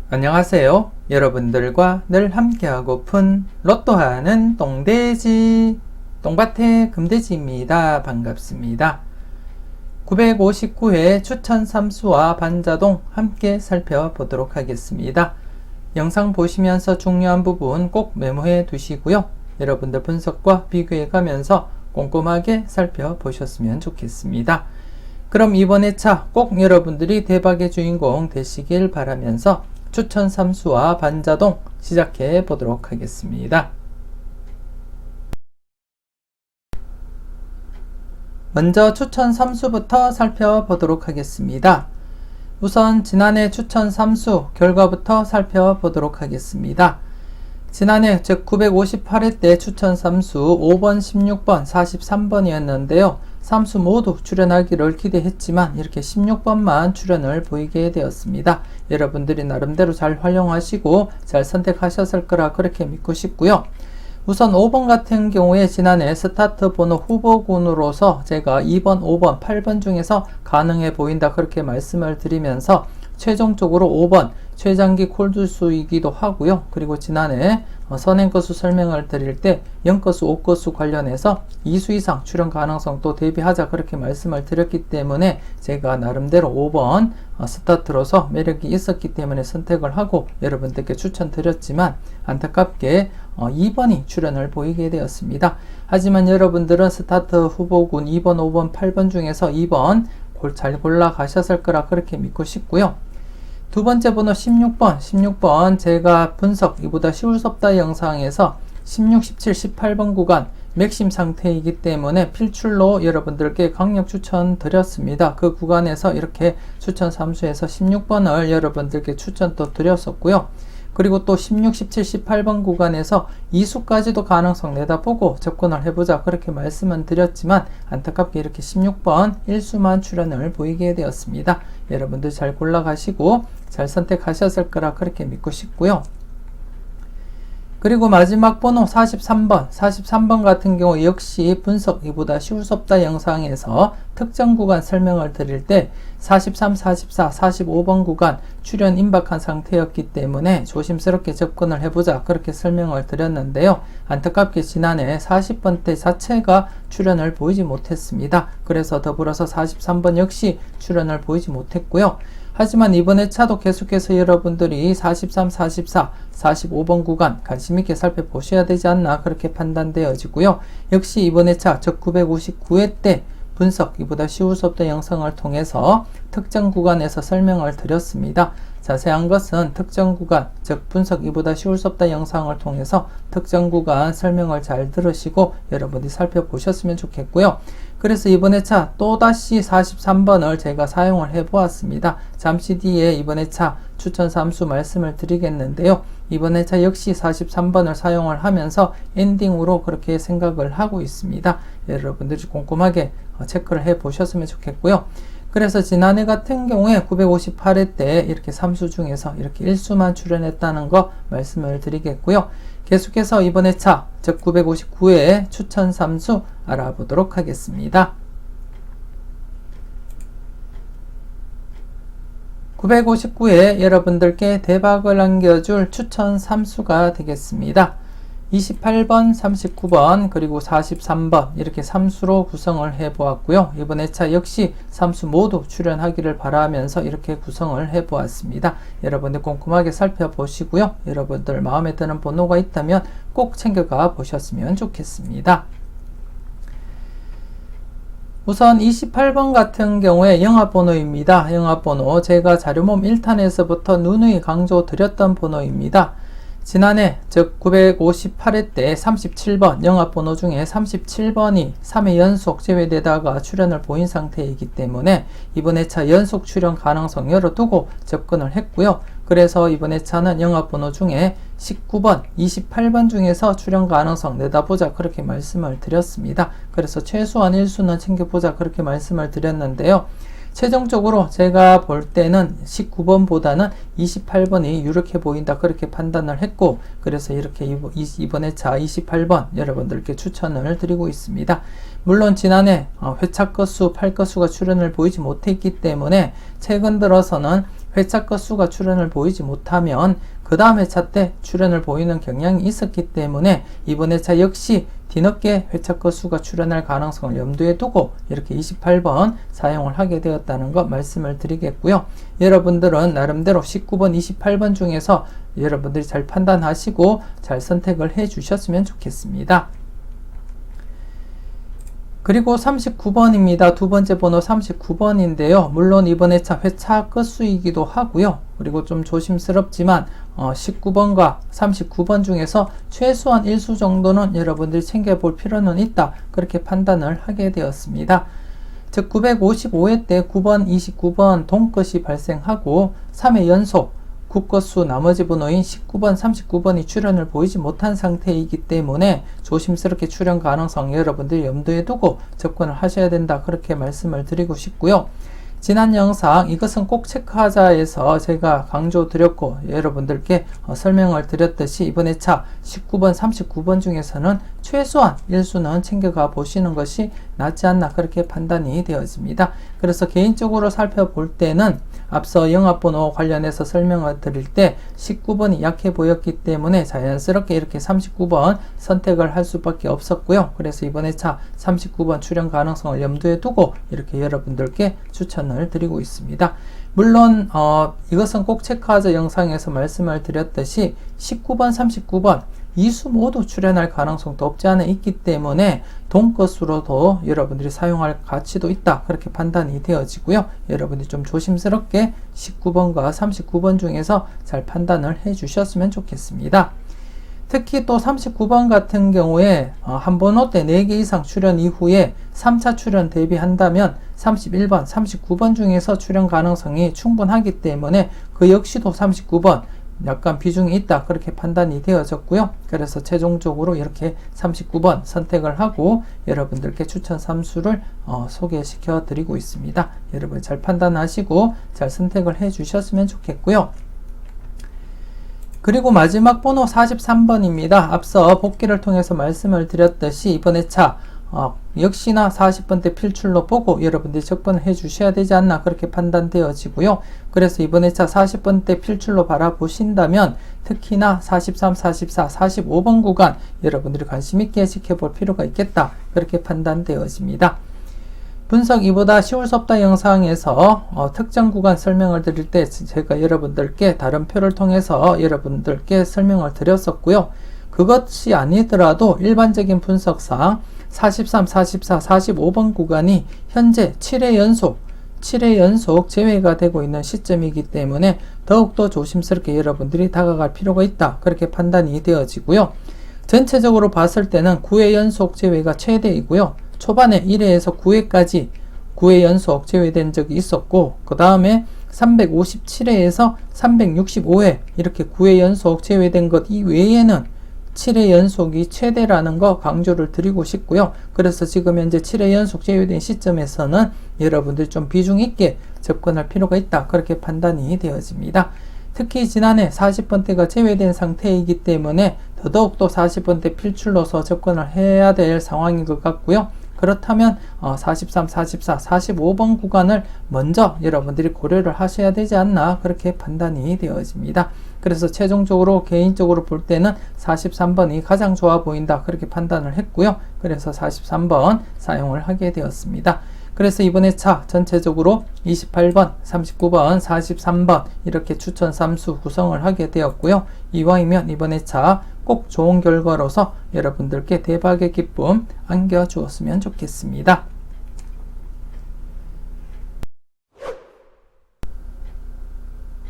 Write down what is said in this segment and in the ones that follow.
안녕하세요. 여러분들과 늘 함께하고픈 로또하는 똥돼지 똥밭의 금돼지입니다. 반갑습니다. 959회 추천 삼수와 반자동 함께 살펴보도록 하겠습니다. 영상 보시면서 중요한 부분 꼭 메모해 두시고요. 여러분들 분석과 비교해 가면서 꼼꼼하게 살펴보셨으면 좋겠습니다. 그럼 이번 회차 꼭 여러분들이 대박의 주인공 되시길 바라면서 추천 삼수와 반자동 시작해 보도록 하겠습니다. 먼저 추천 삼수부터 살펴보도록 하겠습니다. 우선 지난해 추천 삼수 결과부터 살펴보도록 하겠습니다. 지난해 즉 958회 때 추천 삼수 5번, 16번, 43번이었는데요. 삼수 모두 출연하기를 기대했지만 이렇게 16번만 출연을 보이게 되었습니다. 여러분들이 나름대로 잘 활용하시고 잘 선택하셨을 거라 그렇게 믿고 싶고요. 우선 5번 같은 경우에 지난해 스타트 번호 후보군으로서 제가 2번, 5번, 8번 중에서 가능해 보인다 그렇게 말씀을 드리면서 최종적으로 5번 최장기 콜드수이기도 하고요. 그리고 지난해 선행거수 설명을 드릴 때 0거수, 5거수 관련해서 2수 이상 출연 가능성도 대비하자 그렇게 말씀을 드렸기 때문에 제가 나름대로 5번 스타트로서 매력이 있었기 때문에 선택을 하고 여러분들께 추천드렸지만 안타깝게 2번이 출연을 보이게 되었습니다. 하지만 여러분들은 스타트 후보군 2번, 5번, 8번 중에서 2번 잘 골라 가셨을 거라 그렇게 믿고 싶고요. 두 번째 번호 16번 제가 분석 이보다 쉬울 수 없다 영상에서 16, 17, 18번 구간 맥심 상태이기 때문에 필출로 여러분들께 강력 추천 드렸습니다. 그 구간에서 이렇게 추천 삼수에서 16번을 여러분들께 추천 또 드렸었고요. 그리고 또 16, 17, 18번 구간에서 2수까지도 가능성 내다보고 접근을 해보자 그렇게 말씀은 드렸지만 안타깝게 이렇게 16번 1수만 출연을 보이게 되었습니다. 여러분들 잘 골라가시고 잘 선택하셨을 거라 그렇게 믿고 싶고요. 그리고 마지막 번호 43번 같은 경우 역시 분석 이보다 쉬울 수 없다 영상에서 특정 구간 설명을 드릴 때 43, 44, 45번 구간 출연 임박한 상태였기 때문에 조심스럽게 접근을 해보자 그렇게 설명을 드렸는데요. 안타깝게 지난해 40번대 자체가 출연을 보이지 못했습니다. 그래서 더불어서 43번 역시 출연을 보이지 못했고요. 하지만 이번 회차도 계속해서 여러분들이 43, 44, 45번 구간 관심있게 살펴보셔야 되지 않나 그렇게 판단되어지고요. 역시 이번 회차 즉 959회 때 분석 이보다 쉬울 수 없다 영상을 통해서 특정 구간에서 설명을 드렸습니다. 자세한 것은 특정 구간 즉 분석 이보다 쉬울 수 없다 영상을 통해서 특정 구간 설명을 잘 들으시고 여러분이 살펴보셨으면 좋겠고요. 그래서 이번 회차 또다시 43번을 제가 사용을 해 보았습니다. 잠시 뒤에 이번 회차 추천 삼수 말씀을 드리겠는데요. 이번 회차 역시 43번을 사용을 하면서 엔딩으로 그렇게 생각을 하고 있습니다. 여러분들이 꼼꼼하게 체크를 해 보셨으면 좋겠고요. 그래서 지난해 같은 경우에 958회 때 이렇게 3수 중에서 이렇게 1수만 출연했다는 거 말씀을 드리겠고요. 계속해서 이번 회차 즉 959회 추천 3수 알아보도록 하겠습니다. 959회 여러분들께 대박을 안겨줄 추천 3수가 되겠습니다. 28번, 39번, 그리고 43번 이렇게 3수로 구성을 해 보았고요. 이번 회차 역시 3수 모두 출연하기를 바라면서 이렇게 구성을 해 보았습니다. 여러분들 꼼꼼하게 살펴보시고요. 여러분들 마음에 드는 번호가 있다면 꼭 챙겨가 보셨으면 좋겠습니다. 우선 28번 같은 경우에 영합번호입니다. 영합번호 제가 자료몸 1탄에서부터 누누이 강조 드렸던 번호입니다. 지난해 즉 958회 때 37번 영합번호 중에 37번이 3회 연속 제외되다가 출연을 보인 상태이기 때문에 이번 회차 연속 출연 가능성 열어두고 접근을 했고요. 그래서 이번 회차는 영합번호 중에 19번, 28번 중에서 출연 가능성 내다보자 그렇게 말씀을 드렸습니다. 그래서 최소한 1수는 챙겨보자 그렇게 말씀을 드렸는데요. 최종적으로 제가 볼 때는 19번보다는 28번이 유력해 보인다 그렇게 판단을 했고 그래서 이렇게 이번 회차 28번 여러분들께 추천을 드리고 있습니다. 물론 지난해 회차 건수 8건수가 출연을 보이지 못했기 때문에 최근 들어서는 회차 건수가 출현을 보이지 못하면 그 다음 회차 때 출현을 보이는 경향이 있었기 때문에 이번 회차 역시 뒤늦게 회차 건수가 출현할 가능성을 염두에 두고 이렇게 28번 사용을 하게 되었다는 거 말씀을 드리겠고요. 여러분들은 나름대로 19번, 28번 중에서 여러분들이 잘 판단하시고 잘 선택을 해 주셨으면 좋겠습니다. 그리고 39번입니다. 두 번째 번호 39번인데요. 물론 이번 회차 회차 끝수이기도 하고요. 그리고 좀 조심스럽지만 19번과 39번 중에서 최소한 1수 정도는 여러분들이 챙겨볼 필요는 있다. 그렇게 판단을 하게 되었습니다. 즉 955회 때 9번, 29번 동끝이 발생하고 3회 연속 국것수 나머지 번호인 19번, 39번이 출현을 보이지 못한 상태이기 때문에 조심스럽게 출현 가능성 여러분들이 염두에 두고 접근을 하셔야 된다. 그렇게 말씀을 드리고 싶고요. 지난 영상 이것은 꼭 체크하자에서 제가 강조 드렸고 여러분들께 설명을 드렸듯이 이번 회차 19번, 39번 중에서는 최소한 1수는 챙겨가 보시는 것이 낫지 않나 그렇게 판단이 되어집니다. 그래서 개인적으로 살펴볼 때는 앞서 영합번호 관련해서 설명을 드릴 때 19번이 약해 보였기 때문에 자연스럽게 이렇게 39번 선택을 할 수밖에 없었고요. 그래서 이번 회차 39번 출현 가능성을 염두에 두고 이렇게 여러분들께 추천을 드리고 있습니다. 물론 이것은 꼭 체크하자 영상에서 말씀을 드렸듯이 19번, 39번 이수 모두 출현할 가능성도 없지 않아 있기 때문에 동끝수로도 여러분들이 사용할 가치도 있다. 그렇게 판단이 되어지고요. 여러분들이 좀 조심스럽게 19번과 39번 중에서 잘 판단을 해 주셨으면 좋겠습니다. 특히 또 39번 같은 경우에 한 번호 때 4개 이상 출현 이후에 3차 출현 대비한다면 31번, 39번 중에서 출현 가능성이 충분하기 때문에 그 역시도 39번 약간 비중이 있다. 그렇게 판단이 되어졌고요. 그래서 최종적으로 이렇게 39번 선택을 하고 여러분들께 추천 3수를 소개시켜 드리고 있습니다. 여러분 잘 판단하시고 잘 선택을 해 주셨으면 좋겠고요. 그리고 마지막 번호 43번입니다. 앞서 복기를 통해서 말씀을 드렸듯이 이번 회차 역시나 40번대 필출로 보고 여러분들이 접근을 해 주셔야 되지 않나 그렇게 판단되어지고요. 그래서 이번 회차 40번대 필출로 바라보신다면 특히나 43, 44, 45번 구간 여러분들이 관심 있게 지켜볼 필요가 있겠다. 그렇게 판단되어집니다. 분석 이보다 쉬울 수 없다 영상에서 특정 구간 설명을 드릴 때 제가 여러분들께 다른 표를 통해서 여러분들께 설명을 드렸었고요. 그것이 아니더라도 일반적인 분석상 43, 44, 45번 구간이 현재 7회 연속 제외가 되고 있는 시점이기 때문에 더욱더 조심스럽게 여러분들이 다가갈 필요가 있다. 그렇게 판단이 되어지고요. 전체적으로 봤을 때는 9회 연속 제외가 최대이고요. 초반에 1회에서 9회까지 9회 연속 제외된 적이 있었고 그 다음에 357회에서 365회 이렇게 9회 연속 제외된 것 이외에는 7회 연속이 최대라는 거 강조를 드리고 싶고요. 그래서 지금 현재 7회 연속 제외된 시점에서는 여러분들이 좀 비중 있게 접근할 필요가 있다. 그렇게 판단이 되어집니다. 특히 지난해 40번대가 제외된 상태이기 때문에 더더욱 또 40번대 필출로서 접근을 해야 될 상황인 것 같고요. 그렇다면 43, 44, 45번 구간을 먼저 여러분들이 고려를 하셔야 되지 않나 그렇게 판단이 되어집니다. 그래서 최종적으로 개인적으로 볼 때는 43번이 가장 좋아 보인다 그렇게 판단을 했고요. 그래서 43번 사용을 하게 되었습니다. 그래서 이번 회차 전체적으로 28번, 39번, 43번 이렇게 추천 3수 구성을 하게 되었고요. 이왕이면 이번 회차 꼭 좋은 결과로서 여러분들께 대박의 기쁨 안겨주었으면 좋겠습니다.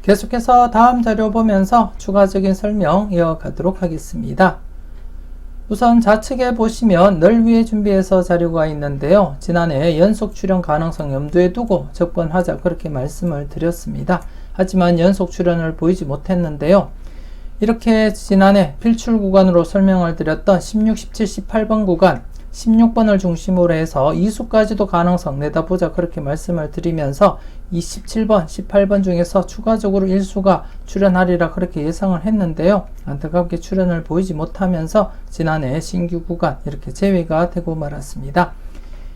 계속해서 다음 자료 보면서 추가적인 설명 이어가도록 하겠습니다. 우선 좌측에 보시면 널 위해 준비해서 자료가 있는데요. 지난해 연속 출현 가능성 염두에 두고 접근하자 그렇게 말씀을 드렸습니다. 하지만 연속 출현을 보이지 못했는데요. 이렇게 지난해 필출 구간으로 설명을 드렸던 16, 17, 18번 구간 16번을 중심으로 해서 2수까지도 가능성 내다보자 그렇게 말씀을 드리면서 27번, 18번 중에서 추가적으로 1수가 출현하리라 그렇게 예상을 했는데요. 안타깝게 출현을 보이지 못하면서 지난해 신규 구간 이렇게 제외가 되고 말았습니다.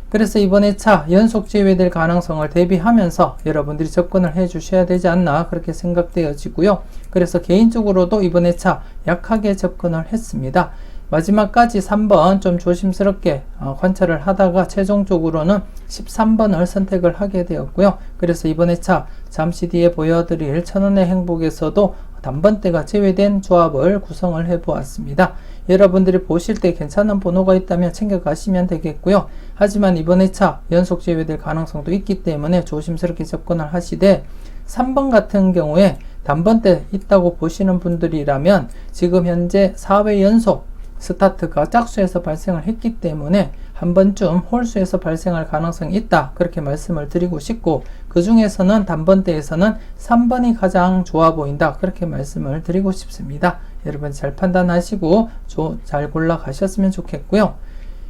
그래서 이번 회차 연속 제외될 가능성을 대비하면서 여러분들이 접근을 해 주셔야 되지 않나 그렇게 생각되어지고요. 그래서 개인적으로도 이번 회차 약하게 접근을 했습니다. 마지막까지 3번 좀 조심스럽게 관찰을 하다가 최종적으로는 13번을 선택을 하게 되었고요. 그래서 이번 회차 잠시 뒤에 보여드릴 천원의 행복에서도 단번대가 제외된 조합을 구성을 해 보았습니다. 여러분들이 보실 때 괜찮은 번호가 있다면 챙겨가시면 되겠고요. 하지만 이번 회차 연속 제외될 가능성도 있기 때문에 조심스럽게 접근을 하시되 3번 같은 경우에 단번대 있다고 보시는 분들이라면 지금 현재 4회 연속 스타트가 짝수에서 발생을 했기 때문에 한 번쯤 홀수에서 발생할 가능성이 있다 그렇게 말씀을 드리고 싶고, 그 중에서는 단번대에서는 3번이 가장 좋아 보인다 그렇게 말씀을 드리고 싶습니다. 여러분 잘 판단하시고 잘 골라 가셨으면 좋겠고요.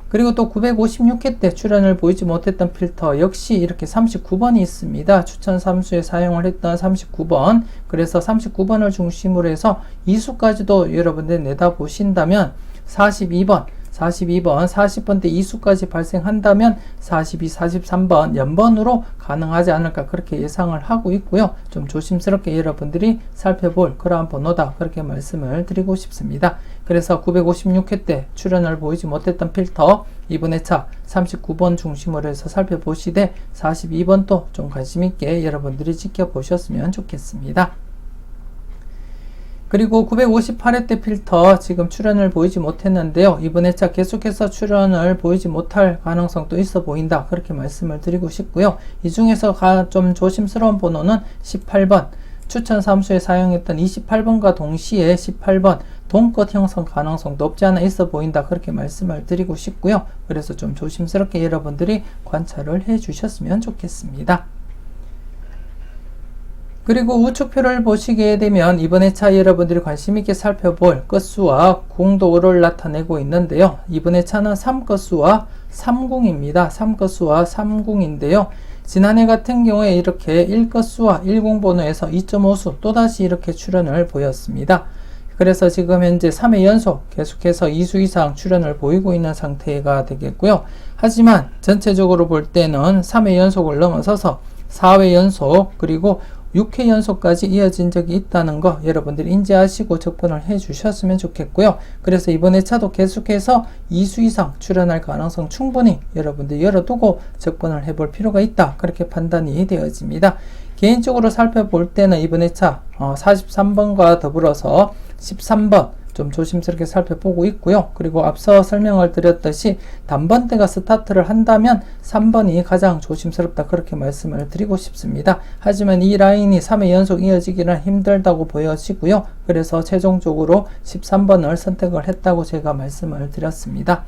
그리고 또 956회 때 출연을 보이지 못했던 필터 역시 이렇게 39번이 있습니다. 추천 삼수에 사용을 했던 39번. 그래서 39번을 중심으로 해서 이수까지도 여러분들 내다 보신다면 42번, 40번 때 이수까지 발생한다면 42, 43번 연번으로 가능하지 않을까 그렇게 예상을 하고 있고요. 좀 조심스럽게 여러분들이 살펴볼 그러한 번호다 그렇게 말씀을 드리고 싶습니다. 그래서 956회 때 출연을 보이지 못했던 필터 이번 회차 39번 중심으로 해서 살펴보시되 42번도 좀 관심있게 여러분들이 지켜보셨으면 좋겠습니다. 그리고 958회 때 필터 지금 출연을 보이지 못했는데요. 이번 회차 계속해서 출연을 보이지 못할 가능성도 있어 보인다 그렇게 말씀을 드리고 싶고요. 이 중에서 좀 조심스러운 번호는 18번, 추천 삼수에 사용했던 28번과 동시에 18번 동껏 형성 가능성도 없지 않아 있어 보인다 그렇게 말씀을 드리고 싶고요. 그래서 좀 조심스럽게 여러분들이 관찰을 해 주셨으면 좋겠습니다. 그리고 우측표를 보시게 되면 이번 회차 여러분들이 관심있게 살펴볼 끝수와 궁도를 나타내고 있는데요. 이번 회차는 3끝수와 3궁입니다. 3끝수와 3궁인데요. 지난해 같은 경우에 이렇게 1끝수와 1궁번호에서 2.5수 또다시 이렇게 출현을 보였습니다. 그래서 지금 현재 3회 연속 계속해서 2수 이상 출현을 보이고 있는 상태가 되겠고요. 하지만 전체적으로 볼 때는 3회 연속을 넘어서서 4회 연속 그리고 6회 연속까지 이어진 적이 있다는 거 여러분들이 인지하시고 접근을 해 주셨으면 좋겠고요. 그래서 이번 회차도 계속해서 2수 이상 출현할 가능성 충분히 여러분들 열어두고 접근을 해볼 필요가 있다 그렇게 판단이 되어집니다. 개인적으로 살펴볼 때는 이번 회차 43번과 더불어서 13번 좀 조심스럽게 살펴보고 있고요. 그리고 앞서 설명을 드렸듯이 단번대가 스타트를 한다면 3번이 가장 조심스럽다 그렇게 말씀을 드리고 싶습니다. 하지만 이 라인이 3회 연속 이어지기는 힘들다고 보여지고요. 그래서 최종적으로 13번을 선택을 했다고 제가 말씀을 드렸습니다.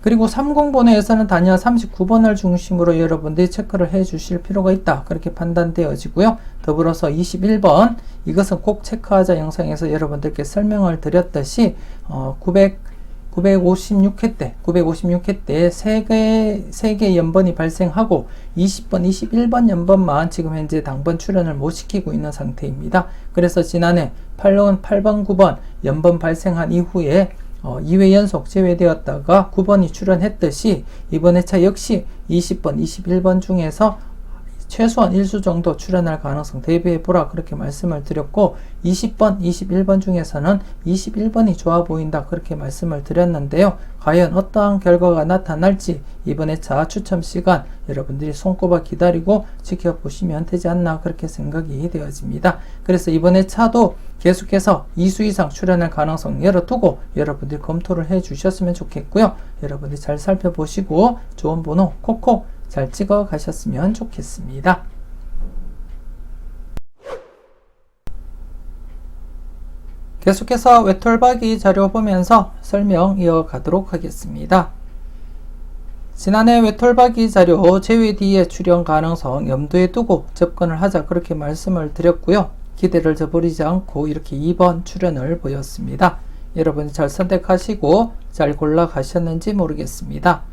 그리고 30번호에서는 단연 39번을 중심으로 여러분들이 체크를 해 주실 필요가 있다 그렇게 판단되어지고요. 더불어서 21번 이것은 꼭 체크하자 영상에서 여러분들께 설명을 드렸듯이 956회 때 3개 연번이 발생하고 20번, 21번 연번만 지금 현재 당번 출연을 못 시키고 있는 상태입니다. 그래서 지난해 8번, 9번 연번 발생한 이후에 2회 연속 제외되었다가 9번이 출연했듯이 이번 회차 역시 20번, 21번 중에서 최소한 1수 정도 출연할 가능성 대비해보라 그렇게 말씀을 드렸고 20번, 21번 중에서는 21번이 좋아 보인다 그렇게 말씀을 드렸는데요. 과연 어떠한 결과가 나타날지 이번 회차 추첨 시간 여러분들이 손꼽아 기다리고 지켜보시면 되지 않나 그렇게 생각이 되어집니다. 그래서 이번 회차도 계속해서 2수 이상 출연할 가능성 열어두고 여러분들이 검토를 해 주셨으면 좋겠고요. 여러분들이 잘 살펴보시고 좋은 번호 콕콕 잘 찍어 가셨으면 좋겠습니다. 계속해서 외톨박이 자료 보면서 설명 이어가도록 하겠습니다. 지난해 외톨박이 자료 제외 뒤에 출연 가능성 염두에 두고 접근을 하자 그렇게 말씀을 드렸고요. 기대를 저버리지 않고 이렇게 2번 출연을 보였습니다. 여러분이 잘 선택하시고 잘 골라 가셨는지 모르겠습니다.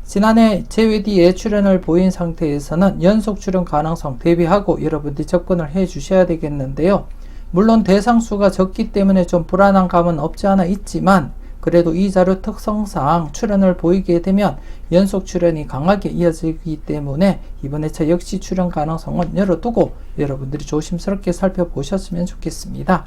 지난해 제외 뒤에 출연을 보인 상태에서는 연속 출연 가능성 대비하고 여러분들이 접근을 해 주셔야 되겠는데요. 물론 대상수가 적기 때문에 좀 불안한 감은 없지 않아 있지만 그래도 이 자료 특성상 출현을 보이게 되면 연속 출현이 강하게 이어지기 때문에 이번 회차 역시 출현 가능성은 열어두고 여러분들이 조심스럽게 살펴보셨으면 좋겠습니다.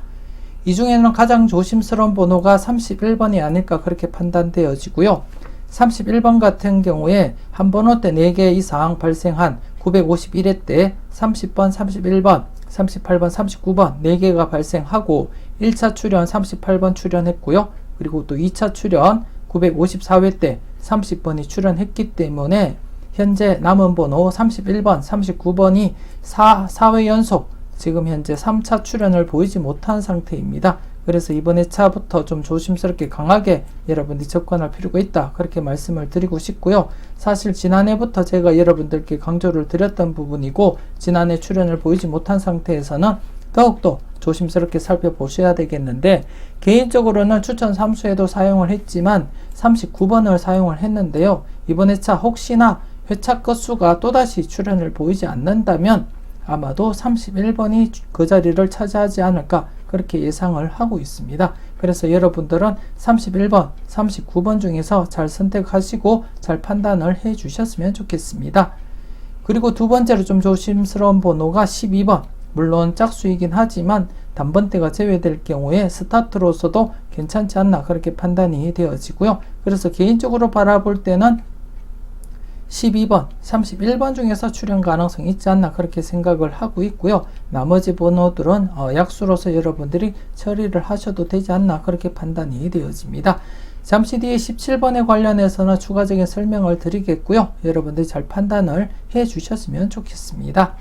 이 중에는 가장 조심스러운 번호가 31번이 아닐까 그렇게 판단되어지고요. 31번 같은 경우에 한 번호 때 4개 이상 발생한 951회 때 30번, 31번, 38번, 39번 4개가 발생하고 1차 출현 38번 출현했고요. 그리고 또 2차 출현 954회 때 30번이 출현했기 때문에 현재 남은 번호 31번, 39번이 4회 연속 지금 현재 3차 출현을 보이지 못한 상태입니다. 그래서 이번 회차부터 좀 조심스럽게 강하게 여러분들이 접근할 필요가 있다. 그렇게 말씀을 드리고 싶고요. 사실 지난해부터 제가 여러분들께 강조를 드렸던 부분이고 지난해 출현을 보이지 못한 상태에서는 더욱더 조심스럽게 살펴보셔야 되겠는데 개인적으로는 추천 3수에도 사용을 했지만 39번을 사용을 했는데요. 이번 회차 혹시나 회차 끝수가 또다시 출현을 보이지 않는다면 아마도 31번이 그 자리를 차지하지 않을까 그렇게 예상을 하고 있습니다. 그래서 여러분들은 31번, 39번 중에서 잘 선택하시고 잘 판단을 해 주셨으면 좋겠습니다. 그리고 두 번째로 좀 조심스러운 번호가 12번. 물론 짝수이긴 하지만 단번대가 제외될 경우에 스타트로서도 괜찮지 않나 그렇게 판단이 되어지고요. 그래서 개인적으로 바라볼 때는 12번, 31번 중에서 출현 가능성이 있지 않나 그렇게 생각을 하고 있고요. 나머지 번호들은 약수로서 여러분들이 처리를 하셔도 되지 않나 그렇게 판단이 되어집니다. 잠시 뒤에 17번에 관련해서는 추가적인 설명을 드리겠고요. 여러분들이 잘 판단을 해 주셨으면 좋겠습니다.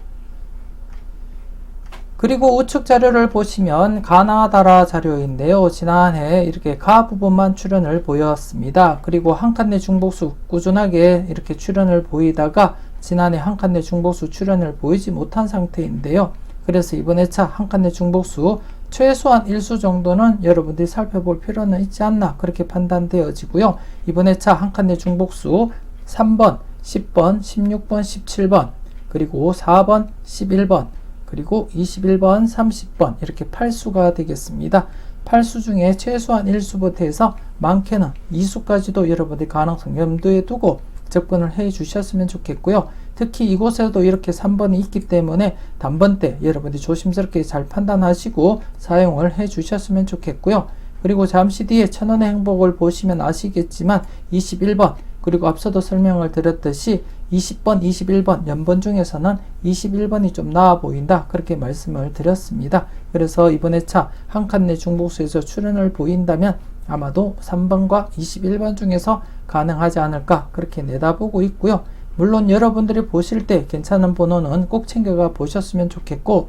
그리고 우측 자료를 보시면 가나다라 자료인데요. 지난해 이렇게 가 부분만 출현을 보였습니다. 그리고 한 칸 내 중복수 꾸준하게 이렇게 출현을 보이다가 지난해 한 칸 내 중복수 출현을 보이지 못한 상태인데요. 그래서 이번 회차 한 칸 내 중복수 최소한 1수 정도는 여러분들이 살펴볼 필요는 있지 않나 그렇게 판단되어지고요. 이번 회차 한 칸 내 중복수 3번, 10번, 16번, 17번, 그리고 4번, 11번, 그리고 21번, 30번 이렇게 8수가 되겠습니다. 8수 중에 최소한 1수부터 해서 많게는 2수까지도 여러분들이 가능성 염두에 두고 접근을 해 주셨으면 좋겠고요. 특히 이곳에도 이렇게 3번이 있기 때문에 단번대 여러분들이 조심스럽게 잘 판단하시고 사용을 해 주셨으면 좋겠고요. 그리고 잠시 뒤에 천원의 행복을 보시면 아시겠지만 21번 그리고 앞서도 설명을 드렸듯이 20번, 21번 연번 중에서는 21번이 좀 나아 보인다 그렇게 말씀을 드렸습니다. 그래서 이번 회차 한 칸 내 중복수에서 출현을 보인다면 아마도 3번과 21번 중에서 가능하지 않을까 그렇게 내다보고 있고요. 물론 여러분들이 보실 때 괜찮은 번호는 꼭 챙겨가 보셨으면 좋겠고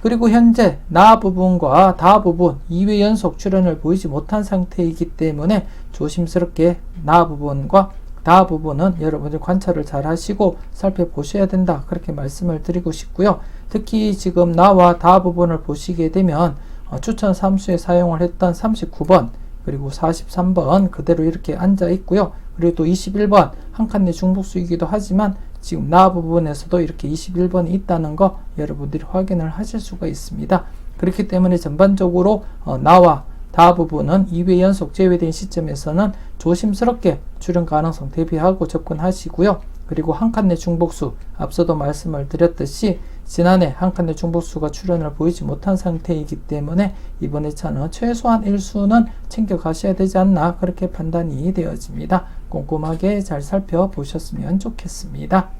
그리고 현재 나 부분과 다 부분 2회 연속 출현을 보이지 못한 상태이기 때문에 조심스럽게 나 부분과 다 부분은 여러분들 관찰을 잘 하시고 살펴보셔야 된다 그렇게 말씀을 드리고 싶고요. 특히 지금 나와 다 부분을 보시게 되면 추천 3수에 사용을 했던 39번 그리고 43번 그대로 이렇게 앉아 있고요. 그리고 또 21번 한 칸 내 중복수이기도 하지만 지금 나 부분에서도 이렇게 21번이 있다는 거 여러분들이 확인을 하실 수가 있습니다. 그렇기 때문에 전반적으로 나와 다 부분은 2회 연속 제외된 시점에서는 조심스럽게 출현 가능성 대비하고 접근하시고요. 그리고 한 칸 내 중복수 앞서도 말씀을 드렸듯이 지난해 한 칸 내 중복수가 출현을 보이지 못한 상태이기 때문에 이번 회차는 최소한 1수는 챙겨가셔야 되지 않나 그렇게 판단이 되어집니다. 꼼꼼하게 잘 살펴보셨으면 좋겠습니다.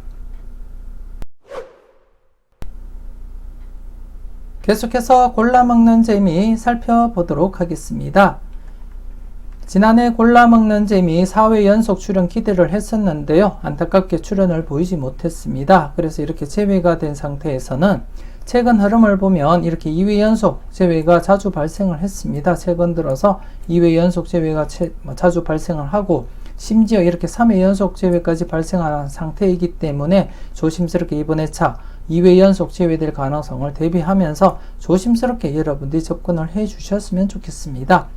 계속해서 골라먹는 재미 살펴보도록 하겠습니다. 지난해 골라먹는 재미 4회 연속 출연 기대를 했었는데요. 안타깝게 출연을 보이지 못했습니다. 그래서 이렇게 제외가 된 상태에서는 최근 흐름을 보면 이렇게 2회 연속 제외가 자주 발생을 했습니다. 최근 들어서 2회 연속 제외가 자주 발생을 하고 심지어 이렇게 3회 연속 제외까지 발생한 상태이기 때문에 조심스럽게 이번 회차 2회 연속 제외될 가능성을 대비하면서 조심스럽게 여러분들이 접근을 해 주셨으면 좋겠습니다.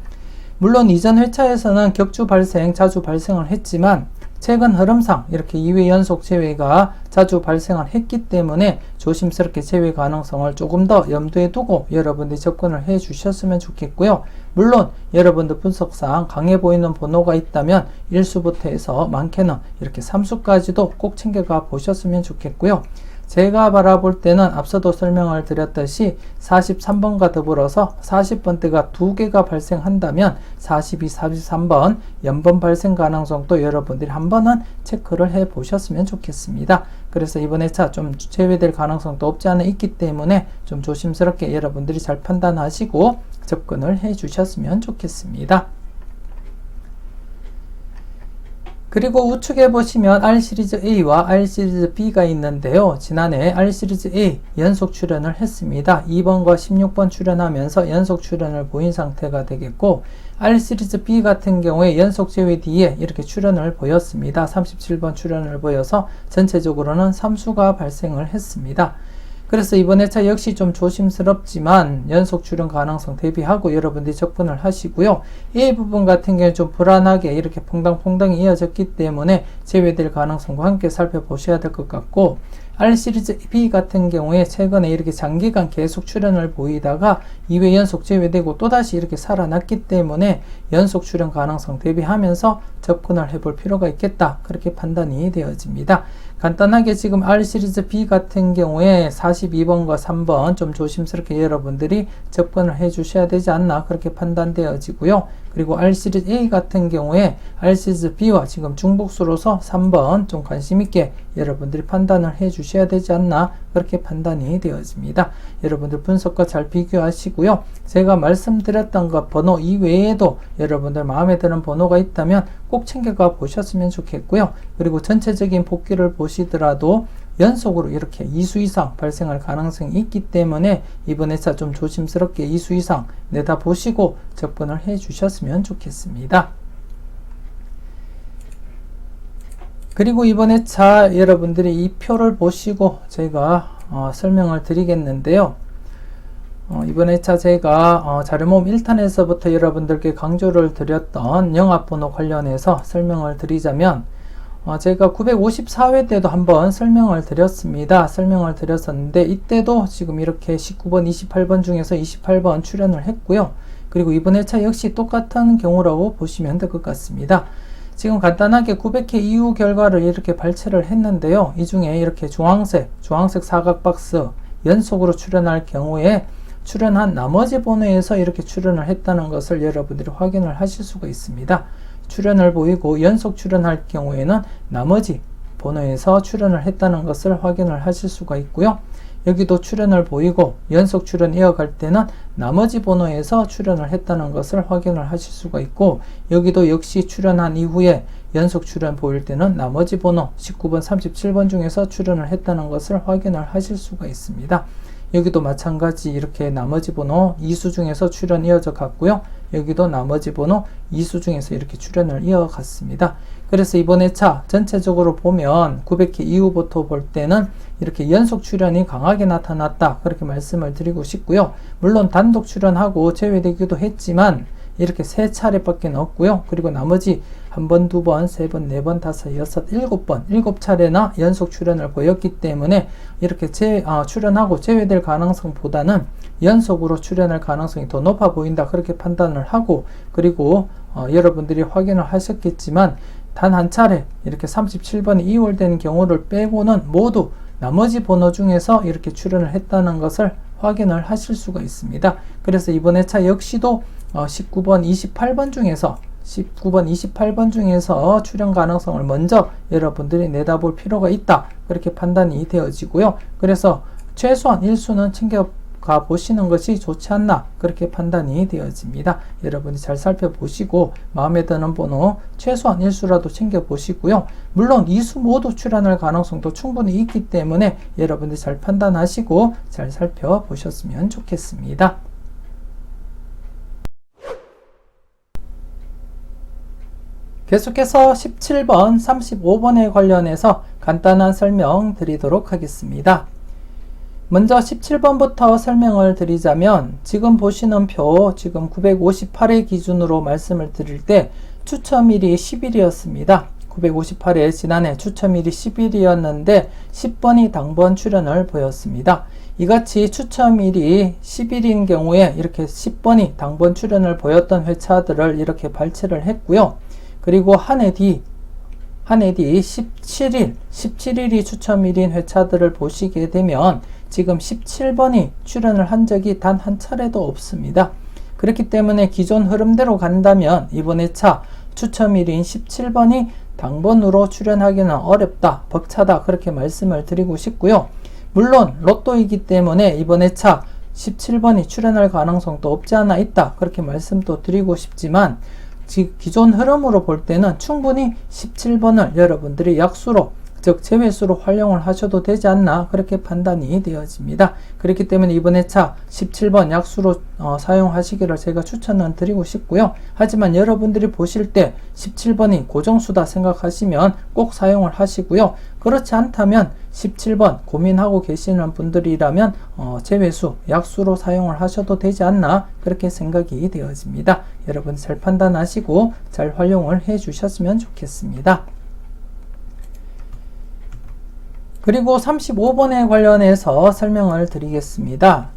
물론 이전 회차에서는 격주 발생, 자주 발생을 했지만 최근 흐름상 이렇게 2회 연속 제외가 자주 발생을 했기 때문에 조심스럽게 제외 가능성을 조금 더 염두에 두고 여러분들이 접근을 해 주셨으면 좋겠고요. 물론 여러분들 분석상 강해 보이는 번호가 있다면 1수부터 해서 많게는 이렇게 3수까지도 꼭 챙겨가 보셨으면 좋겠고요. 제가 바라볼 때는 앞서도 설명을 드렸듯이 43번과 더불어서 40번대가 2개가 발생한다면 42, 43번 연번 발생 가능성도 여러분들이 한 번은 체크를 해 보셨으면 좋겠습니다. 그래서 이번 회차 좀 제외될 가능성도 없지 않아 있기 때문에 좀 조심스럽게 여러분들이 잘 판단하시고 접근을 해 주셨으면 좋겠습니다. 그리고 우측에 보시면 R시리즈 A와 R시리즈 B가 있는데요. 지난해 R시리즈 A 연속 출연을 했습니다. 2번과 16번 출연하면서 연속 출연을 보인 상태가 되겠고, R시리즈 B 같은 경우에 연속 제외 뒤에 이렇게 출연을 보였습니다. 37번 출연을 보여서 전체적으로는 3수가 발생을 했습니다. 그래서 이번 회차 역시 좀 조심스럽지만 연속 출현 가능성 대비하고 여러분들이 접근을 하시고요. 이 부분 같은 경우에 좀 불안하게 이렇게 퐁당퐁당이 이어졌기 때문에 제외될 가능성과 함께 살펴보셔야 될 것 같고, R시리즈 B 같은 경우에 최근에 이렇게 장기간 계속 출현을 보이다가 2회 연속 제외되고 또다시 이렇게 살아났기 때문에 연속 출현 가능성 대비하면서 접근을 해볼 필요가 있겠다, 그렇게 판단이 되어집니다. 간단하게 지금 R시리즈 B 같은 경우에 42번과 3번 좀 조심스럽게 여러분들이 접근을 해 주셔야 되지 않나, 그렇게 판단되어지고요. 그리고 R시리즈 A 같은 경우에 R시리즈 B와 지금 중복수로서 3번 좀 관심있게 여러분들이 판단을 해 주셔야 되지 않나, 그렇게 판단이 되어집니다. 여러분들 분석과 잘 비교하시고요. 제가 말씀드렸던 것 번호 이외에도 여러분들 마음에 드는 번호가 있다면 꼭 챙겨가 보셨으면 좋겠고요. 그리고 전체적인 복귀를 보시더라도 연속으로 이렇게 2수 이상 발생할 가능성이 있기 때문에 이번 회차 좀 조심스럽게 2수 이상 내다보시고 접근을 해 주셨으면 좋겠습니다. 그리고 이번 회차 여러분들이 이 표를 보시고 제가 설명을 드리겠는데요. 이번 회차 제가 자료모음 1탄에서부터 여러분들께 강조를 드렸던 영합번호 관련해서 설명을 드리자면, 제가 954회 때도 한번 설명을 드렸습니다. 설명을 드렸었는데 이때도 지금 이렇게 19번, 28번 중에서 28번 출연을 했고요. 그리고 이번 회차 역시 똑같은 경우라고 보시면 될 것 같습니다. 지금 간단하게 900회 이후 결과를 이렇게 발췌를 했는데요. 이 중에 이렇게 주황색 사각 박스 연속으로 출연할 경우에 출연한 나머지 번호에서 이렇게 출연을 했다는 것을 여러분들이 확인을 하실 수가 있습니다. 출연을 보이고 연속 출연할 경우에는 나머지 번호에서 출연을 했다는 것을 확인을 하실 수가 있고요. 여기도 출연을 보이고 연속 출연 이어갈 때는 나머지 번호에서 출연을 했다는 것을 확인을 하실 수가 있고, 여기도 역시 출연한 이후에 연속 출연 보일 때는 나머지 번호 19번, 37번 중에서 출연을 했다는 것을 확인을 하실 수가 있습니다. 여기도 마찬가지 이렇게 나머지 번호 2수 중에서 출연 이어져 갔고요. 여기도 나머지 번호 2수 중에서 이렇게 출연을 이어갔습니다. 그래서 이번 회차 전체적으로 보면 900회 이후부터 볼 때는 이렇게 연속 출연이 강하게 나타났다, 그렇게 말씀을 드리고 싶고요. 물론 단독 출연하고 제외되기도 했지만 이렇게 3차례밖에 없고요. 그리고 나머지 1번, 2번, 3번, 4번, 5, 6, 7번, 7차례나 연속 출연을 보였기 때문에 이렇게 출연하고 제외될 가능성보다는 연속으로 출연할 가능성이 더 높아 보인다, 그렇게 판단을 하고, 그리고 여러분들이 확인을 하셨겠지만 단 한 차례 이렇게 37번이 이월된 경우를 빼고는 모두 나머지 번호 중에서 이렇게 출연을 했다는 것을 확인을 하실 수가 있습니다. 그래서 이번 회차 역시도 19번, 28번 중에서 출연 가능성을 먼저 여러분들이 내다볼 필요가 있다, 그렇게 판단이 되어지고요. 그래서 최소한 1수는 챙겨가 보시는 것이 좋지 않나, 그렇게 판단이 되어집니다. 여러분이 잘 살펴보시고 마음에 드는 번호 최소한 1수라도 챙겨보시고요. 물론 2수 모두 출연할 가능성도 충분히 있기 때문에 여러분들이 잘 판단하시고 잘 살펴보셨으면 좋겠습니다. 계속해서 17번, 35번에 관련해서 간단한 설명 드리도록 하겠습니다. 먼저 17번부터 설명을 드리자면, 지금 보시는 표, 지금 958회 기준으로 말씀을 드릴 때 추첨일이 10일이었습니다. 958에 지난해 추첨일이 10일이었는데 10번이 당번 출연을 보였습니다. 이같이 추첨일이 10일인 경우에 이렇게 10번이 당번 출연을 보였던 회차들을 이렇게 발췌를 했고요. 그리고 한 해 뒤 17일이 추첨일인 회차들을 보시게 되면 지금 17번이 출연을 한 적이 단 한 차례도 없습니다. 그렇기 때문에 기존 흐름대로 간다면 이번 회차 추첨일인 17번이 당번으로 출연하기는 어렵다, 벅차다 그렇게 말씀을 드리고 싶고요. 물론 로또이기 때문에 이번 회차 17번이 출연할 가능성도 없지 않아 있다 그렇게 말씀도 드리고 싶지만 기존 흐름으로 볼 때는 충분히 17번을 여러분들이 약수로 즉 제외수로 활용을 하셔도 되지 않나 그렇게 판단이 되어집니다. 그렇기 때문에 이번 회차 17번 약수로 사용하시기를 제가 추천을 드리고 싶고요. 하지만 여러분들이 보실 때 17번이 고정수다 생각하시면 꼭 사용을 하시고요. 그렇지 않다면 17번 고민하고 계시는 분들이라면 제외수, 약수로 사용을 하셔도 되지 않나 그렇게 생각이 되어집니다. 여러분 잘 판단하시고 잘 활용을 해 주셨으면 좋겠습니다. 그리고 35번에 관련해서 설명을 드리겠습니다.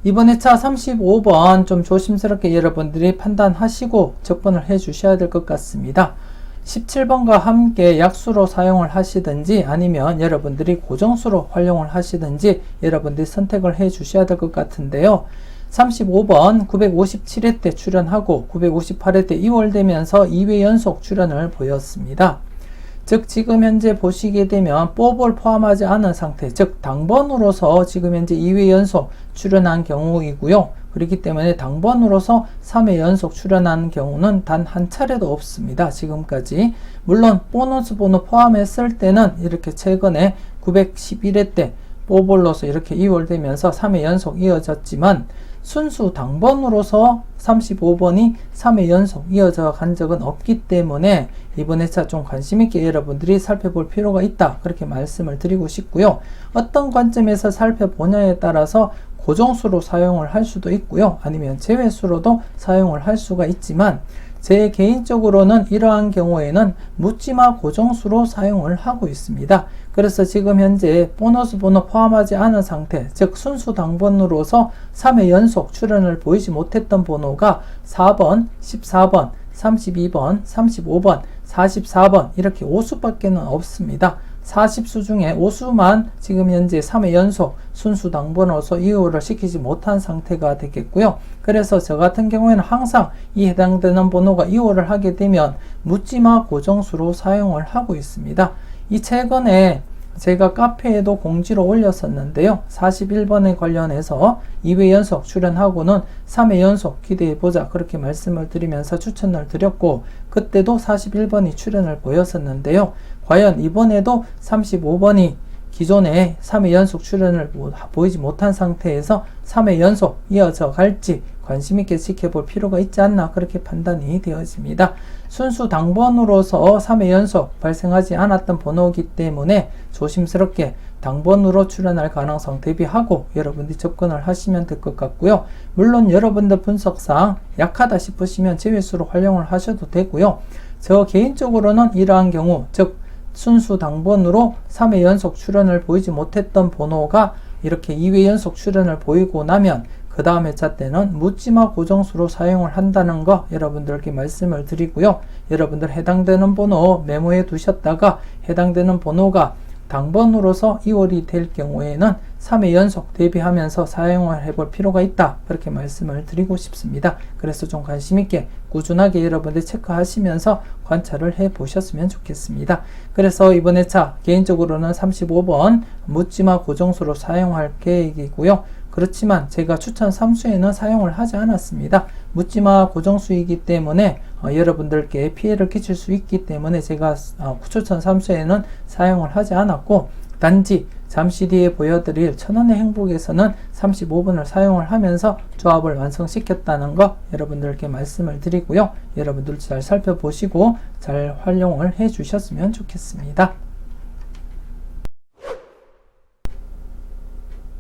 이번 회차 35번 좀 조심스럽게 여러분들이 판단하시고 접근을 해 주셔야 될 것 같습니다. 17번과 함께 약수로 사용을 하시든지 아니면 여러분들이 고정수로 활용을 하시든지 여러분들이 선택을 해 주셔야 될 것 같은데요. 35번 957회 때 출연하고 958회 때 2월 되면서 2회 연속 출연을 보였습니다. 즉 지금 현재 보시게 되면 뽀볼 포함하지 않은 상태, 즉 당번으로서 지금 현재 2회 연속 출연한 경우이고요. 그렇기 때문에 당번으로서 3회 연속 출연한 경우는 단 한 차례도 없습니다. 지금까지. 물론 보너스 번호 포함했을 때는 이렇게 최근에 911회 때 뽀볼로서 이렇게 2월 되면서 3회 연속 이어졌지만 순수 당번으로서 35번이 3회 연속 이어져 간 적은 없기 때문에 이번 회차 좀 관심있게 여러분들이 살펴볼 필요가 있다 그렇게 말씀을 드리고 싶고요. 어떤 관점에서 살펴보냐에 따라서 고정수로 사용을 할 수도 있고요. 아니면 제외수로도 사용을 할 수가 있지만 제 개인적으로는 이러한 경우에는 묻지마 고정수로 사용을 하고 있습니다. 그래서 지금 현재 보너스 번호 포함하지 않은 상태, 즉 순수 당번으로서 3회 연속 출연을 보이지 못했던 번호가 4번, 14번, 32번, 35번, 44번 이렇게 5수밖에는 없습니다. 40수 중에 5수만 지금 현재 3회 연속 순수 당번으로서 이후를 시키지 못한 상태가 되겠고요. 그래서 저 같은 경우에는 항상 이 해당되는 번호가 이호를 하게 되면 묻지마 고정수로 사용을 하고 있습니다. 이 최근에 제가 카페에도 공지로 올렸었는데요. 41번에 관련해서 2회 연속 출연하고는 3회 연속 기대해보자 그렇게 말씀을 드리면서 추천을 드렸고 그때도 41번이 출연을 보였었는데요. 과연 이번에도 35번이 기존에 3회 연속 출연을 보이지 못한 상태에서 3회 연속 이어져 갈지 관심있게 지켜볼 필요가 있지 않나 그렇게 판단이 되어집니다. 순수 당번으로서 3회 연속 발생하지 않았던 번호이기 때문에 조심스럽게 당번으로 출연할 가능성 대비하고 여러분들이 접근을 하시면 될 것 같고요. 물론 여러분들 분석상 약하다 싶으시면 제외수로 활용을 하셔도 되고요. 저 개인적으로는 이러한 경우 즉 순수 당번으로 3회 연속 출연을 보이지 못했던 번호가 이렇게 2회 연속 출연을 보이고 나면 그 다음 회차 때는 묻지마 고정수로 사용을 한다는 거 여러분들께 말씀을 드리고요. 여러분들 해당되는 번호 메모해 두셨다가 해당되는 번호가 당번으로서 2월이 될 경우에는 3회 연속 대비하면서 사용을 해볼 필요가 있다 그렇게 말씀을 드리고 싶습니다. 그래서 좀 관심있게 꾸준하게 여러분들 체크하시면서 관찰을 해 보셨으면 좋겠습니다. 그래서 이번 회차 개인적으로는 35번 묻지마 고정수로 사용할 계획이고요. 그렇지만 제가 추천 3수에는 사용을 하지 않았습니다. 묻지마 고정수이기 때문에 여러분들께 피해를 끼칠 수 있기 때문에 제가 추천 3수에는 사용을 하지 않았고 단지 잠시 뒤에 보여드릴 1000원의 행복에서는 35번을 사용을 하면서 조합을 완성시켰다는 거 여러분들께 말씀을 드리고요. 여러분들 잘 살펴보시고 잘 활용을 해 주셨으면 좋겠습니다.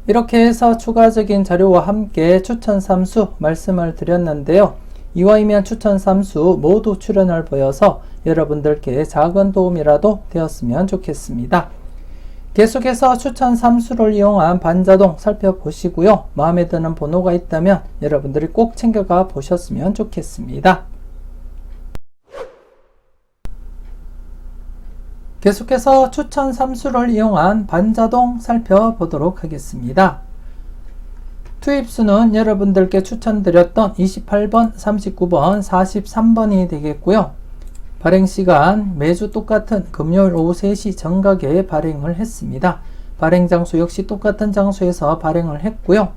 이렇게 해서 추가적인 자료와 함께 추천 3수 말씀을 드렸는데요. 이와이면 추천 3수 모두 출연을 보여서 여러분들께 작은 도움이라도 되었으면 좋겠습니다. 계속해서 추천 3수를 이용한 반자동 살펴보시고요. 마음에 드는 번호가 있다면 여러분들이 꼭 챙겨가 보셨으면 좋겠습니다. 계속해서 추천 3수를 이용한 반자동 살펴보도록 하겠습니다. 투입수는 여러분들께 추천드렸던 28번, 39번, 43번이 되겠고요. 발행시간 매주 똑같은 금요일 오후 3시 정각에 발행을 했습니다. 발행 장소 역시 똑같은 장소에서 발행을 했고요.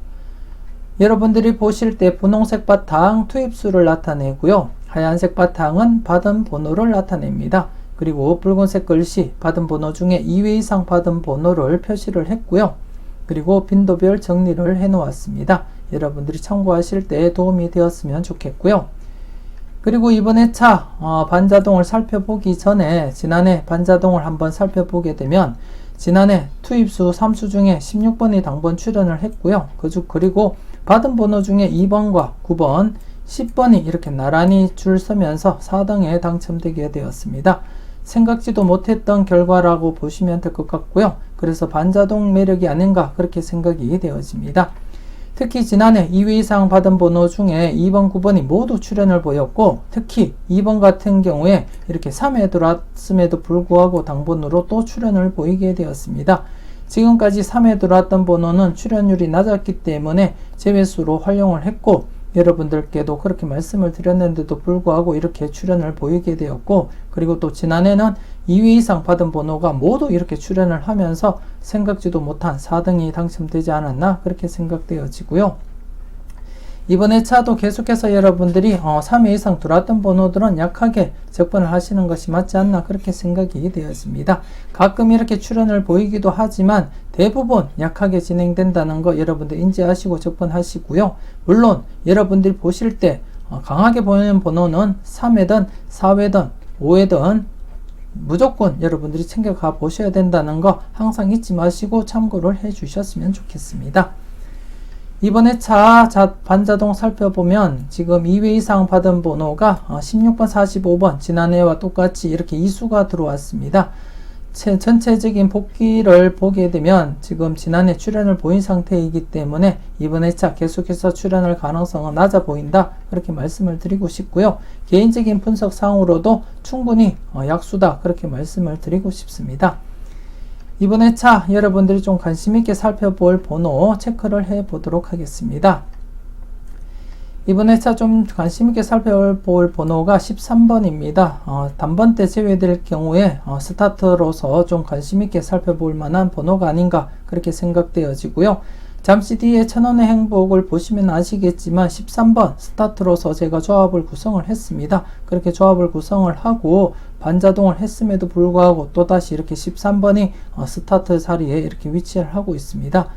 여러분들이 보실 때 분홍색 바탕 투입수를 나타내고요. 하얀색 바탕은 받은 번호를 나타냅니다. 그리고 붉은색 글씨 받은 번호 중에 2회 이상 받은 번호를 표시를 했고요. 그리고 빈도별 정리를 해 놓았습니다. 여러분들이 참고하실 때 도움이 되었으면 좋겠고요. 그리고 이번 회차 반자동을 살펴보기 전에 지난해 반자동을 한번 살펴보게 되면 지난해 투입수 3수 중에 16번이 당번 출연을 했고요. 그리고 받은 번호 중에 2번과 9번, 10번이 이렇게 나란히 줄 서면서 4등에 당첨되게 되었습니다. 생각지도 못했던 결과라고 보시면 될 것 같고요. 그래서 반자동 매력이 아닌가 그렇게 생각이 되어집니다. 특히 지난해 2회 이상 받은 번호 중에 2번, 9번이 모두 출연을 보였고 특히 2번 같은 경우에 이렇게 3회 들어왔음에도 불구하고 당번으로 또 출연을 보이게 되었습니다. 지금까지 3회 들어왔던 번호는 출연율이 낮았기 때문에 제외수로 활용을 했고 여러분들께도 그렇게 말씀을 드렸는데도 불구하고 이렇게 출연을 보이게 되었고 그리고 또 지난해는 2회 이상 받은 번호가 모두 이렇게 출연을 하면서 생각지도 못한 4등이 당첨되지 않았나 그렇게 생각되어지고요. 이번 회차도 계속해서 여러분들이 3회 이상 들어왔던 번호들은 약하게 접근을 하시는 것이 맞지 않나 그렇게 생각이 되었습니다. 가끔 이렇게 출연을 보이기도 하지만 대부분 약하게 진행된다는 거 여러분들 인지하시고 접근하시고요. 물론 여러분들이 보실 때 강하게 보이는 번호는 3회든 4회든 5회든 무조건 여러분들이 챙겨가 보셔야 된다는 거 항상 잊지 마시고 참고를 해 주셨으면 좋겠습니다. 이번 회차 반자동 살펴보면 지금 2회 이상 받은 번호가 16번, 45번 지난해와 똑같이 이렇게 2수가 들어왔습니다. 전체적인 복귀를 보게 되면 지금 지난해 출연을 보인 상태이기 때문에 이번 회차 계속해서 출연할 가능성은 낮아 보인다 그렇게 말씀을 드리고 싶고요. 개인적인 분석상으로도 충분히 약수다 그렇게 말씀을 드리고 싶습니다. 이번 회차 여러분들이 좀 관심있게 살펴볼 번호 체크를 해 보도록 하겠습니다. 이번 회차 좀 관심있게 살펴볼 번호가 13번입니다. 단번 때 제외될 경우에 스타트로서 좀 관심있게 살펴볼 만한 번호가 아닌가 그렇게 생각되어지고요. 잠시 뒤에 천원의 행복을 보시면 아시겠지만 13번 스타트로서 제가 조합을 구성을 했습니다. 그렇게 조합을 구성을 하고 반자동을 했음에도 불구하고 또다시 이렇게 13번이 스타트 자리에 이렇게 위치를 하고 있습니다.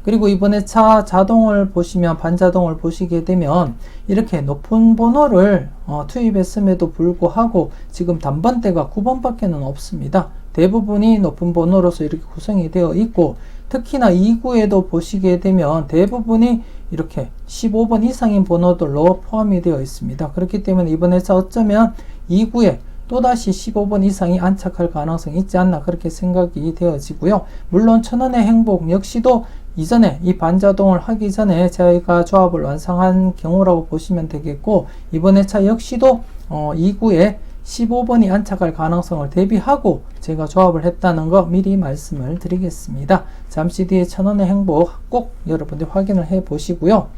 그리고 이번에 차 자동을 보시면 반자동을 보시게 되면 이렇게 높은 번호를 투입했음에도 불구하고 지금 단번대가 9번밖에는 없습니다. 대부분이 높은 번호로서 이렇게 구성이 되어 있고 특히나 2구에도 보시게 되면 대부분이 이렇게 15번 이상인 번호들로 포함이 되어 있습니다. 그렇기 때문에 이번에 어쩌면 2구에 또다시 15번 이상이 안착할 가능성이 있지 않나 그렇게 생각이 되어지고요. 물론 천원의 행복 역시도 이전에 이 반자동을 하기 전에 저희가 조합을 완성한 경우라고 보시면 되겠고 이번 회차 역시도 2구에 15번이 안착할 가능성을 대비하고 제가 조합을 했다는 거 미리 말씀을 드리겠습니다. 잠시 뒤에 천원의 행복 꼭 여러분들 확인을 해 보시고요.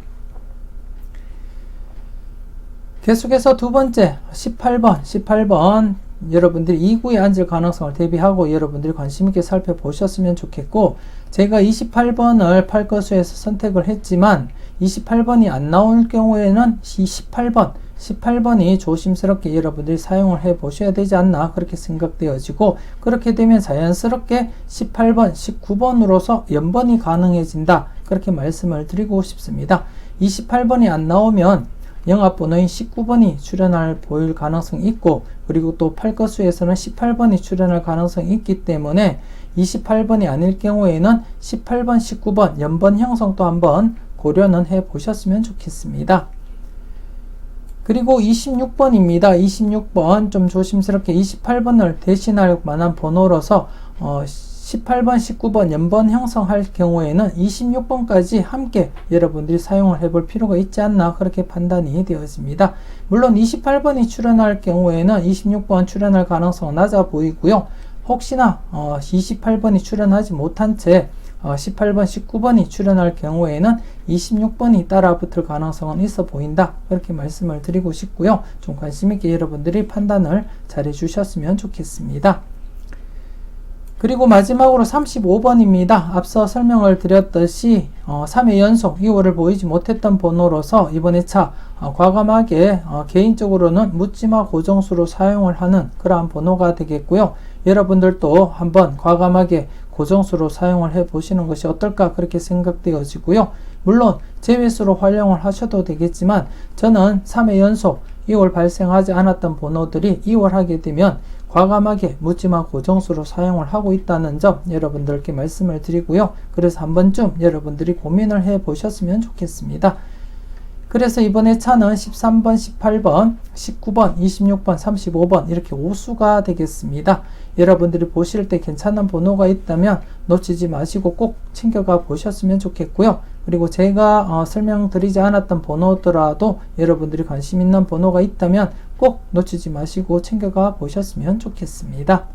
계속해서 두 번째 18번 여러분들이 2구에 앉을 가능성을 대비하고 여러분들이 관심있게 살펴보셨으면 좋겠고 제가 28번을 팔거수에서 선택을 했지만 28번이 안 나올 경우에는 18번이 조심스럽게 여러분들이 사용을 해 보셔야 되지 않나 그렇게 생각되어지고 그렇게 되면 자연스럽게 18번, 19번으로서 연번이 가능해진다 그렇게 말씀을 드리고 싶습니다. 28번이 안 나오면 영합번호인 19번이 출연할 보일 가능성이 있고 그리고 또 팔거수에서는 18번이 출연할 가능성이 있기 때문에 28번이 아닐 경우에는 18번, 19번 연번 형성도 한번 고려는 해 보셨으면 좋겠습니다. 그리고 26번입니다. 26번 좀 조심스럽게 28번을 대신할 만한 번호로서 18번, 19번 연번 형성할 경우에는 26번까지 함께 여러분들이 사용을 해볼 필요가 있지 않나 그렇게 판단이 되어집니다. 물론 28번이 출현할 경우에는 26번 출현할 가능성은 낮아 보이고요. 혹시나 28번이 출현하지 못한 채 18번, 19번이 출현할 경우에는 26번이 따라붙을 가능성은 있어 보인다. 그렇게 말씀을 드리고 싶고요. 좀 관심 있게 여러분들이 판단을 잘 해주셨으면 좋겠습니다. 그리고 마지막으로 35번입니다. 앞서 설명을 드렸듯이 3회 연속 2호를 보이지 못했던 번호로서 이번 회차 과감하게 개인적으로는 묻지마 고정수로 사용을 하는 그러한 번호가 되겠고요. 여러분들도 한번 과감하게 고정수로 사용을 해 보시는 것이 어떨까 그렇게 생각되어지고요. 물론 제외수로 활용을 하셔도 되겠지만 저는 3회 연속 2월 발생하지 않았던 번호들이 2월 하게 되면 과감하게 묻지마 고정수로 사용을 하고 있다는 점 여러분들께 말씀을 드리고요. 그래서 한 번쯤 여러분들이 고민을 해 보셨으면 좋겠습니다. 그래서 이번에 차는 13번, 18번, 19번, 26번, 35번 이렇게 5수가 되겠습니다. 여러분들이 보실 때 괜찮은 번호가 있다면 놓치지 마시고 꼭 챙겨가 보셨으면 좋겠고요. 그리고 제가 설명드리지 않았던 번호더라도 여러분들이 관심 있는 번호가 있다면 꼭 놓치지 마시고 챙겨가 보셨으면 좋겠습니다.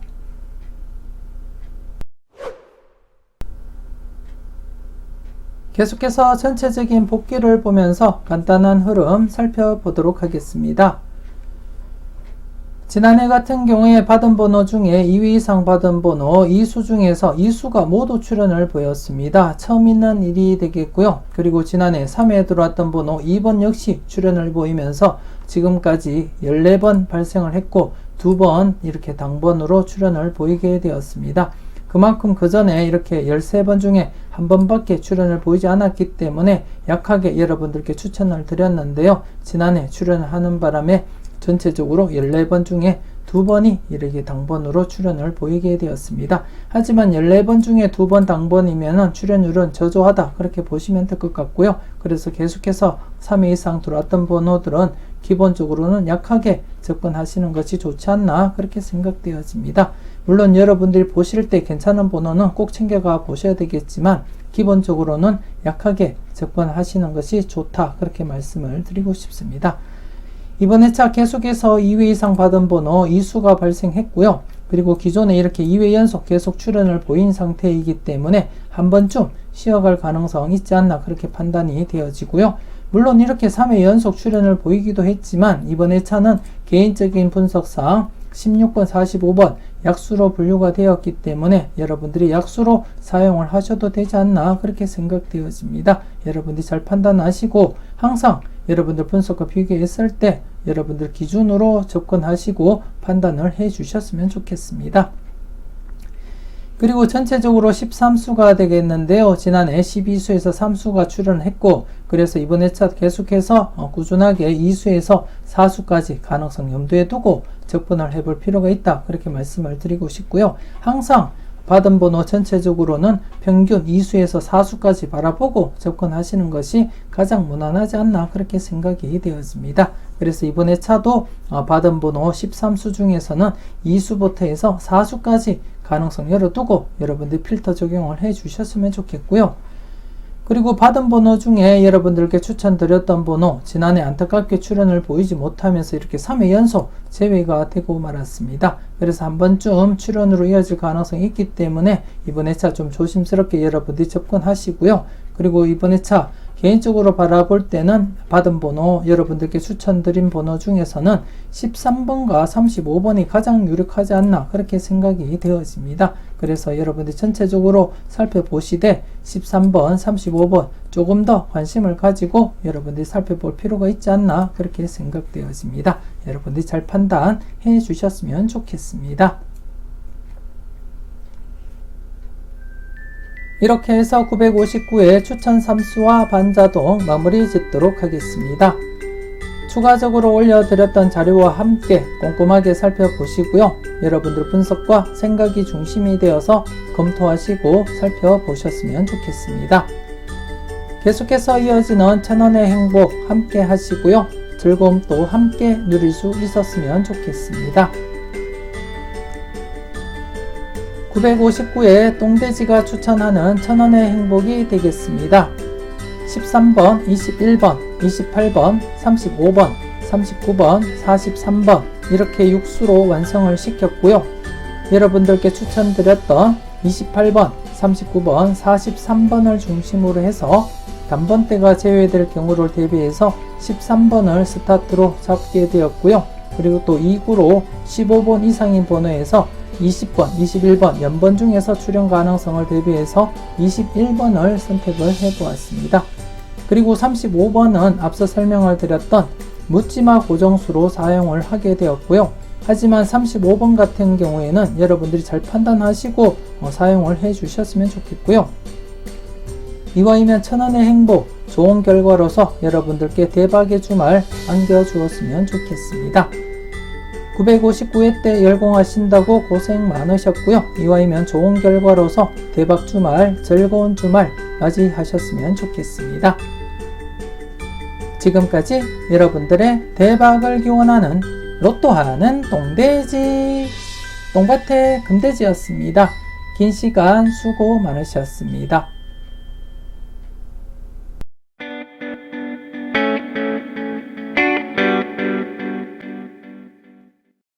계속해서 전체적인 복기를 보면서 간단한 흐름 살펴보도록 하겠습니다. 지난해 같은 경우에 받은 번호 중에 2위 이상 받은 번호 2수 중에서 2수가 모두 출현을 보였습니다. 처음 있는 일이 되겠고요. 그리고 지난해 3회에 들어왔던 번호 2번 역시 출현을 보이면서 지금까지 14번 발생을 했고 2번 이렇게 당번으로 출현을 보이게 되었습니다. 그만큼 그 전에 이렇게 13번 중에 한 번밖에 출현을 보이지 않았기 때문에 약하게 여러분들께 추천을 드렸는데요. 지난해 출연을 하는 바람에 전체적으로 14번 중에 2번이 이렇게 당번으로 출연을 보이게 되었습니다. 하지만 14번 중에 2번 당번이면 출연율은 저조하다 그렇게 보시면 될 것 같고요. 그래서 계속해서 3회 이상 들어왔던 번호들은 기본적으로는 약하게 접근하시는 것이 좋지 않나 그렇게 생각되어집니다. 물론 여러분들이 보실 때 괜찮은 번호는 꼭 챙겨가 보셔야 되겠지만 기본적으로는 약하게 접근하시는 것이 좋다 그렇게 말씀을 드리고 싶습니다. 이번 회차 계속해서 2회 이상 받은 번호 2수가 발생했고요. 그리고 기존에 이렇게 2회 연속 계속 출연을 보인 상태이기 때문에 한 번쯤 쉬어갈 가능성 있지 않나 그렇게 판단이 되어지고요. 물론 이렇게 3회 연속 출연을 보이기도 했지만 이번 회차는 개인적인 분석상 16번, 45번 약수로 분류가 되었기 때문에 여러분들이 약수로 사용을 하셔도 되지 않나 그렇게 생각되어집니다. 여러분들이 잘 판단하시고 항상 여러분들 분석과 비교했을 때 여러분들 기준으로 접근하시고 판단을 해 주셨으면 좋겠습니다. 그리고 전체적으로 13수가 되겠는데요. 지난해 12수에서 3수가 출연했고 그래서 이번 회차 계속해서 꾸준하게 2수에서 4수까지 가능성 염두에 두고 접근을 해볼 필요가 있다 그렇게 말씀을 드리고 싶고요. 항상 받은 번호 전체적으로는 평균 2수에서 4수까지 바라보고 접근하시는 것이 가장 무난하지 않나 그렇게 생각이 되어집니다. 그래서 이번 회차도 받은 번호 13수 중에서는 2수부터 해서 4수까지 가능성 열어두고 여러분들 필터 적용을 해 주셨으면 좋겠고요. 그리고 받은 번호 중에 여러분들께 추천드렸던 번호 지난해 안타깝게 출연을 보이지 못하면서 이렇게 3회 연속 제외가 되고 말았습니다. 그래서 한 번쯤 출연으로 이어질 가능성이 있기 때문에 이번 회차 좀 조심스럽게 여러분들이 접근하시고요. 그리고 이번 회차 개인적으로 바라볼 때는 받은 번호 여러분들께 추천드린 번호 중에서는 13번과 35번이 가장 유력하지 않나 그렇게 생각이 되어집니다. 그래서 여러분들 전체적으로 살펴보시되 13번, 35번 조금 더 관심을 가지고 여러분들이 살펴볼 필요가 있지 않나 그렇게 생각되어집니다. 여러분들이 잘 판단해 주셨으면 좋겠습니다. 이렇게 해서 959회 추천 3수와 반자동 마무리 짓도록 하겠습니다. 추가적으로 올려드렸던 자료와 함께 꼼꼼하게 살펴보시고요. 여러분들 분석과 생각이 중심이 되어서 검토하시고 살펴보셨으면 좋겠습니다. 계속해서 이어지는 천원의 행복 함께 하시고요. 즐거움도 함께 누릴 수 있었으면 좋겠습니다. 959회 똥돼지가 추천하는 1000원의 행복이 되겠습니다. 13번, 21번, 28번, 35번, 39번, 43번 이렇게 6수로 완성을 시켰고요. 여러분들께 추천드렸던 28번, 39번, 43번을 중심으로 해서 단번대가 제외될 경우를 대비해서 13번을 스타트로 잡게 되었고요. 그리고 또 2구로 15번 이상인 번호에서 20번, 21번 연번 중에서 출연 가능성을 대비해서 21번을 선택을 해보았습니다. 그리고 35번은 앞서 설명을 드렸던 묻지마 고정수로 사용을 하게 되었고요. 하지만 35번 같은 경우에는 여러분들이 잘 판단하시고 사용을 해주셨으면 좋겠고요. 이와이면 1000원의 행복, 좋은 결과로서 여러분들께 대박의 주말 안겨주었으면 좋겠습니다. 959회 때 열공하신다고 고생 많으셨고요. 이와이면 좋은 결과로서 대박 주말, 즐거운 주말 맞이하셨으면 좋겠습니다. 지금까지 여러분들의 대박을 기원하는 로또하는 똥돼지, 똥밭의 금돼지였습니다. 긴 시간 수고 많으셨습니다.